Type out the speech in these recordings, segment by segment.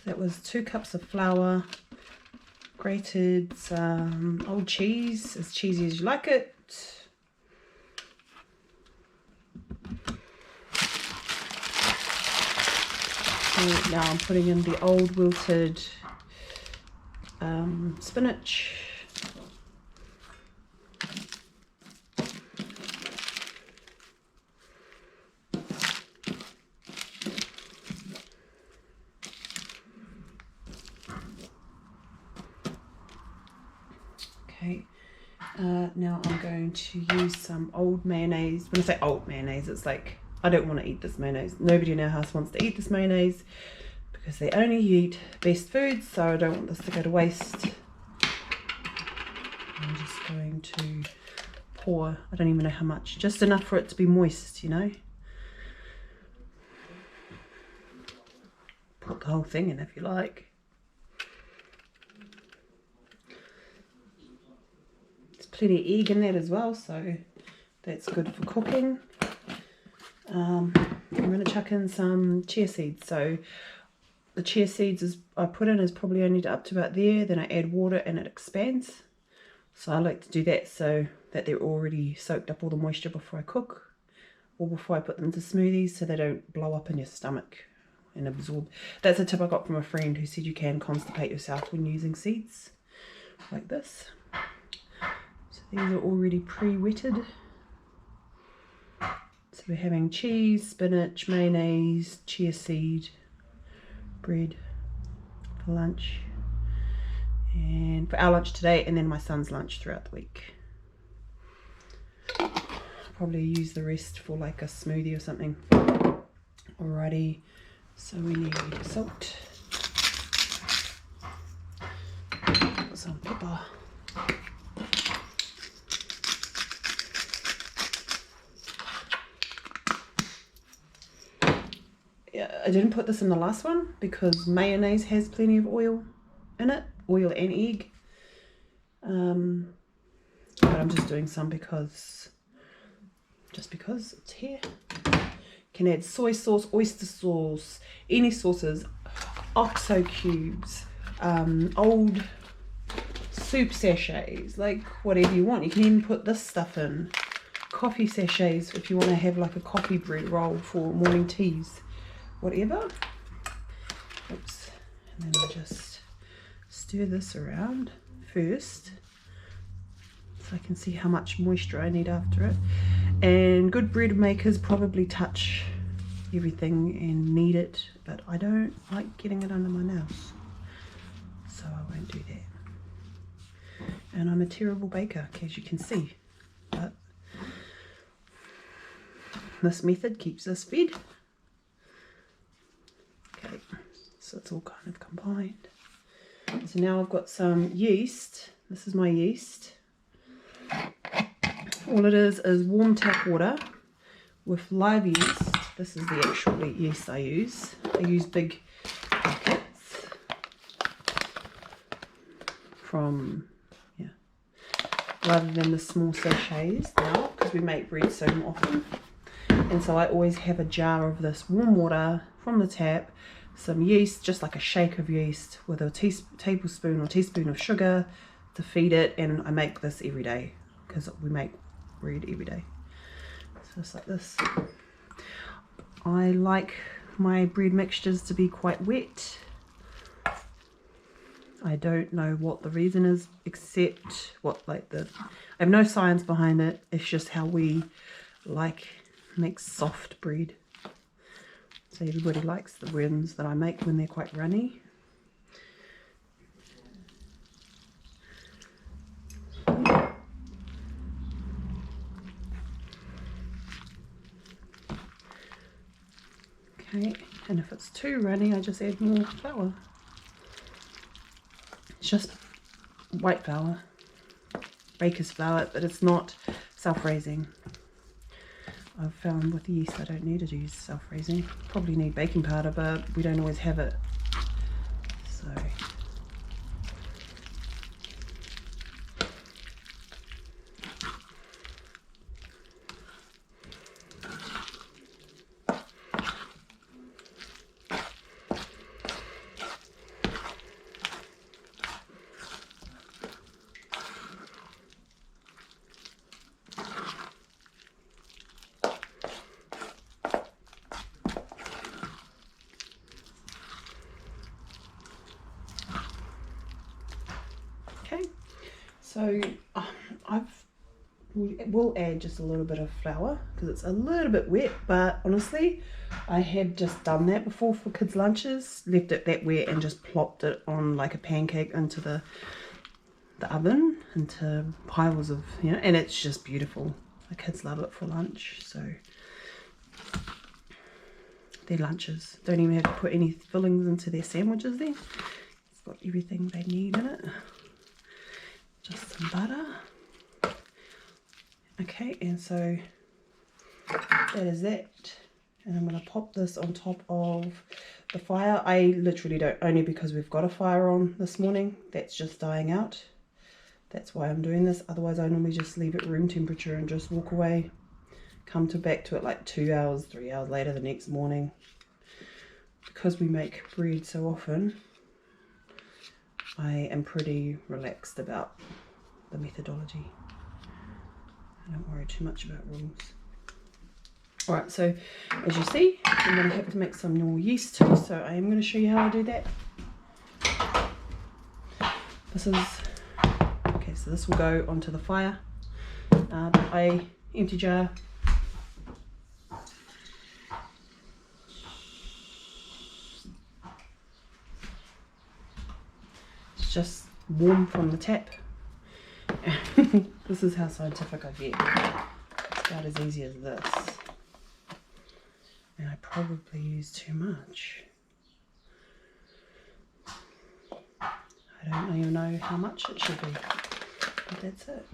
that was 2 cups of flour, grated some old cheese, as cheesy as you like it. And now I'm putting in the old wilted spinach. Okay, now I'm going to use some old mayonnaise. When I say old mayonnaise, it's like, I don't want to eat this mayonnaise. Nobody in our house wants to eat this mayonnaise because they only eat best foods, so I don't want this to go to waste. I'm just going to pour, I don't even know how much, just enough for it to be moist, you know. Put the whole thing in if you like. There's plenty of egg in that as well, so that's good for cooking. I'm going to chuck in some chia seeds. So the chia seeds I put in is probably only up to about there, then I add water and it expands. So I like to do that so that they're already soaked up all the moisture before I cook, or before I put them into smoothies, so they don't blow up in your stomach and absorb. That's a tip I got from a friend who said you can constipate yourself when using seeds like this. So these are already pre-wetted. So we're having cheese, spinach, mayonnaise, chia seed, bread for lunch, and for our lunch today, and then my son's lunch throughout the week. I'll probably use the rest for like a smoothie or something. Alrighty, so we need salt, some pepper, I didn't put this in the last one because mayonnaise has plenty of oil in it, oil and egg. But I'm just doing some because it's here. Can add soy sauce, oyster sauce, any sauces, OXO cubes, old soup sachets, like whatever you want. You can even put this stuff in. Coffee sachets if you want to have like a coffee bread roll for morning teas. Whatever. Oops. And then I just stir this around first so I can see how much moisture I need after it. And good bread makers probably touch everything and knead it, but I don't like getting it under my nails, so I won't do that. And I'm a terrible baker, as you can see, but this method keeps us fed. Okay, so it's all kind of combined. So now I've got some yeast. This is my yeast. All it is warm tap water with live yeast. This is the actual yeast I use. I use big packets from, yeah, rather than the small sachets now, because we make bread so often. And so I always have a jar of this warm water from the tap, some yeast, just like a shake of yeast, with a tablespoon or teaspoon of sugar to feed it. And I make this every day because we make bread every day. So it's like this. I like my bread mixtures to be quite wet. I don't know what the reason is, except I have no science behind it. It's just how we make soft bread. So everybody likes the ones that I make when they're quite runny. Okay, and if it's too runny, I just add more flour. It's just white flour, baker's flour, but it's not self-raising. I've found with yeast I don't need to use self-raising. Probably need baking powder, but we don't always have it. So So we'll add just a little bit of flour because it's a little bit wet, but honestly I had just done that before for kids' lunches, left it that wet and just plopped it on like a pancake into the oven, into piles of, you know, and it's just beautiful. The kids love it for lunch, so their lunches don't even have to put any fillings into their sandwiches then. It's got everything they need in it. Just some butter. Okay, and so that is that. And I'm going to pop this on top of the fire. I literally don't, only because we've got a fire on this morning. That's just dying out. That's why I'm doing this. Otherwise I normally just leave it room temperature and just walk away. Come back to it like 2 hours, 3 hours later the next morning. Because we make bread so often, I am pretty relaxed about the methodology. I don't worry too much about rules. Alright, so as you see, I'm going to have to make some more yeast, so I am going to show you how I do that. This is, okay, so this will go onto the fire. I empty jar. It's just warm from the tap. This is how scientific I get. It's about as easy as this. And I probably use too much. I don't even know how much it should be, but that's it.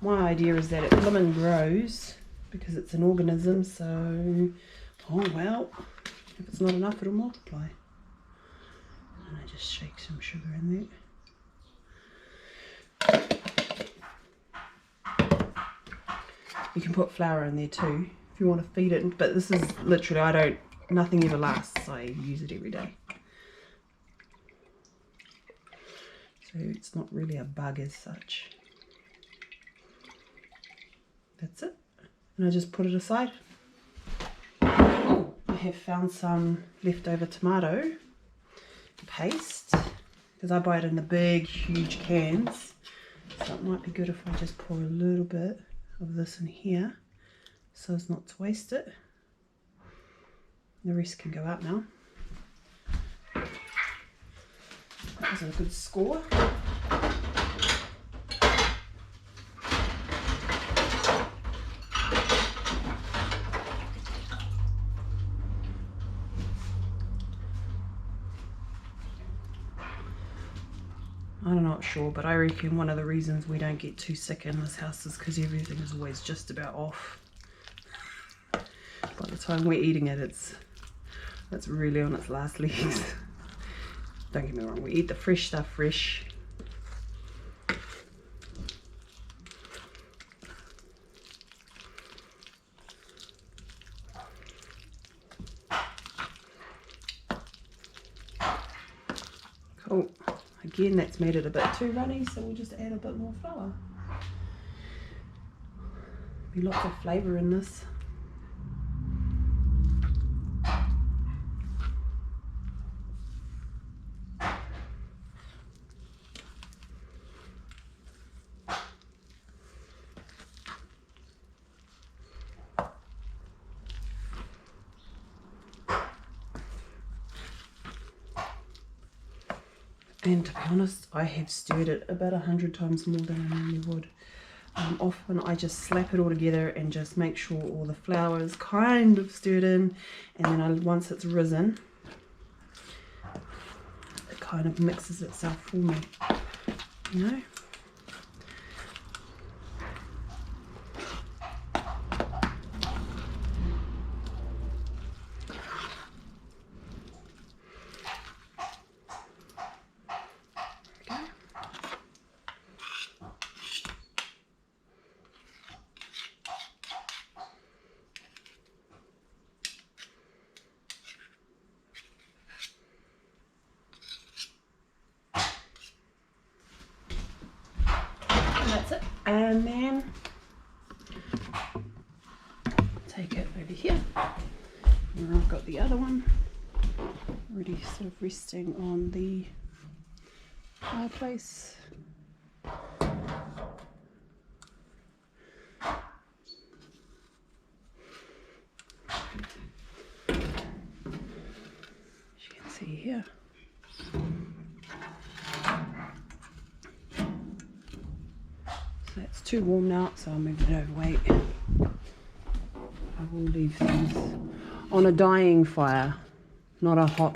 My idea is that it lemon grows because it's an organism, so, oh well, if it's not enough it'll multiply. And I just shake some sugar in there. You can put flour in there too if you want to feed it, but this is literally, nothing ever lasts. I use it every day. So it's not really a bug as such. That's it. And I just put it aside. I have found some leftover tomato paste because I buy it in the big, huge cans. So it might be good if I just pour a little bit of this in here so as not to waste it. The rest can go out now. That was a good score. I'm not sure, but I reckon one of the reasons we don't get too sick in this house is because everything is always just about off. By the time we're eating it, it's really on its last legs. Don't get me wrong, we eat the fresh stuff fresh. Cool. Again, that's made it a bit too runny, so we'll just add a bit more flour. Be lots of flavour in this. And to be honest, I have stirred it about 100 times more than I normally would. Often I just slap it all together and just make sure all the flour is kind of stirred in, and then once it's risen, it kind of mixes itself for me, you know. That's it, and then take it over here where I've got the other one already sort of resting on the fireplace. here. So it's too warm now, so I'll move it over. Wait. I will leave things on a dying fire, not a hot